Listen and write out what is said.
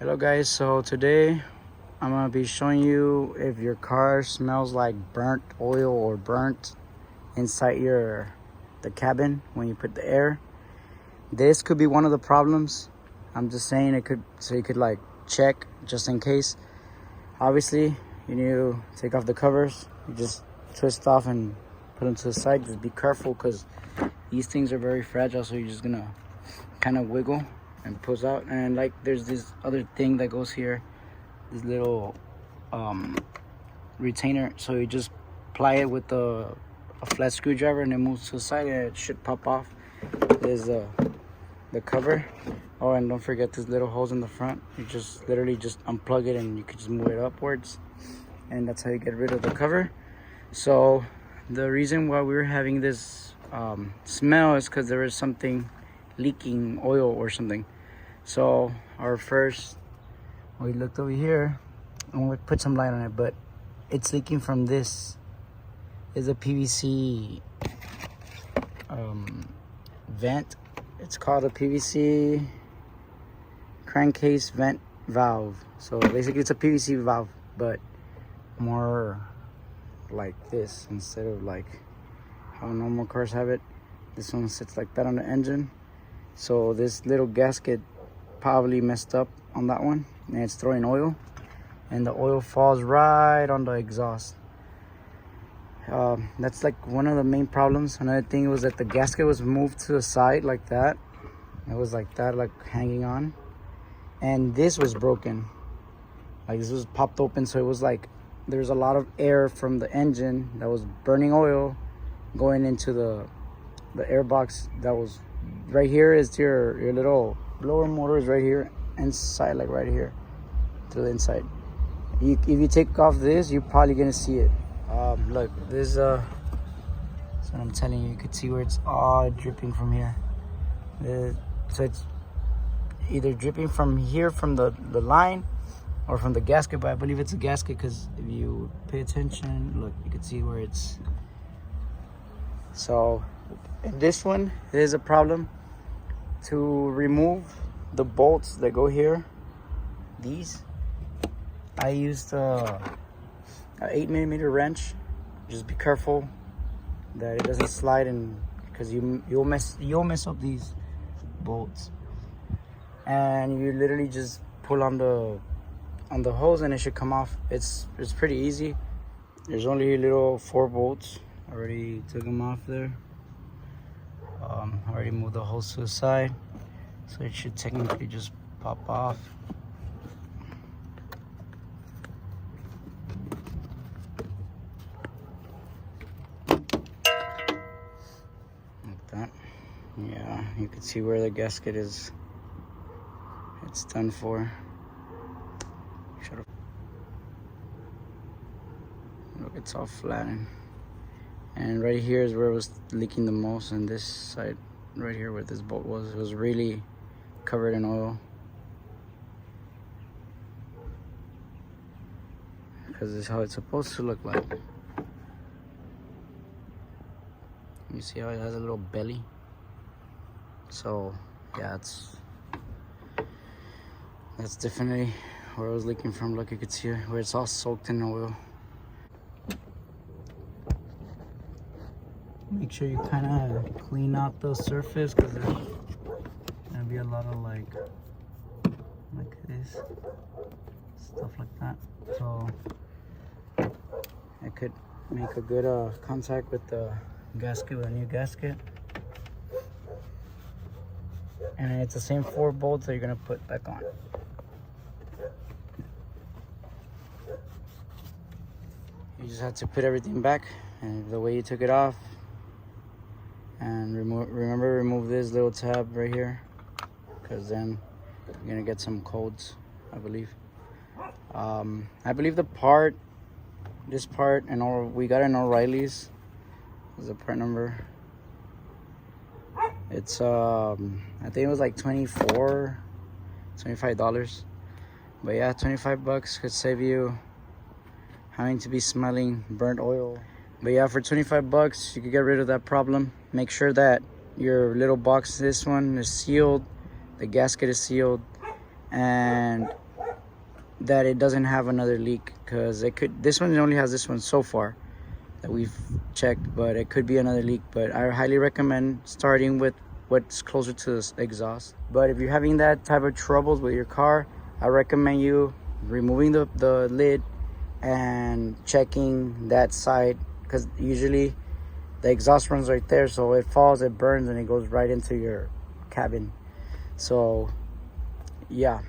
Hello guys, so today I'm gonna be showing you if your car smells like burnt oil or burnt inside the cabin when you put the air. This could be one of the problems. I'm just saying it could, so you could like check just in case. Obviously you need to take off the covers. You just twist off and put them to the side. Just be careful because these things are very fragile, so you're just gonna kind of wiggle and pulls out. And like there's this other thing that goes here, this little retainer, so you just ply it with a flat screwdriver and it moves to the side and it should pop off. There's the cover. Oh, and don't forget these little holes in the front. You just literally just unplug it and you can just move it upwards, and that's how you get rid of the cover. So the reason why we're having this smell is because there is something leaking oil or something. So we looked over here and we put some light on it, but it's leaking from this. Is a PVC vent. It's called a PVC crankcase vent valve. So basically it's a PVC valve, but more like this instead of like how normal cars have it. This one sits like that on the engine. So this little gasket probably messed up on that one and it's throwing oil, and the oil falls right on the exhaust. That's like one of the main problems. Another thing was that the gasket was moved to the side like that. It was like that, like hanging on, and this was broken. Like this was popped open, so it was like there's a lot of air from the engine that was burning oil going into the air box that was right here. Is your little blower motor is right here inside, like right here to the inside. If you take off this, you're probably gonna see it. Look, this so I'm telling you, you could see where it's all dripping from here. So it's either dripping from here, from the line, or from the gasket, but I believe it's a gasket because if you pay attention, look, you can see where it's. So in this one, there's a problem. To remove the bolts that go here, these, I used a 8mm wrench. Just be careful that it doesn't slide, and because you'll mess up these bolts. And you literally just pull on the hose and it should come off. It's pretty easy. There's only little 4 bolts. Already took them off there. Already moved the hose to the side, so it should technically just pop off. Like that. Yeah, you can see where the gasket is. It's done for. Look, it's all flattened. And right here is where it was leaking the most, and this side right here where this bolt was, it was really covered in oil. Because this is how it's supposed to look like. You see how it has a little belly? So yeah, that's definitely where it was leaking from. Look, you could see where it's all soaked in oil. Make sure you kind of clean out the surface, because there's gonna be a lot of like this stuff like that. So it could make a good contact with the gasket, with a new gasket. And it's the same 4 bolts that you're gonna put back on. You just have to put everything back, and the way you took it off. And remove this little tab right here, because then you're gonna get some codes, I believe. I believe this part, and all we got in O'Reilly's is the part number. It's I think it was like $25. But yeah, $25 could save you having to be smelling burnt oil. But yeah, for $25 you could get rid of that problem. Make sure that your little box, this one, is sealed, the gasket is sealed, and that it doesn't have another leak, because this one only has this one so far that we've checked, but it could be another leak. But I highly recommend starting with what's closer to the exhaust. But if you're having that type of troubles with your car, I recommend you removing the lid and checking that side, because usually the exhaust runs right there, so it falls, it burns, and it goes right into your cabin. So yeah.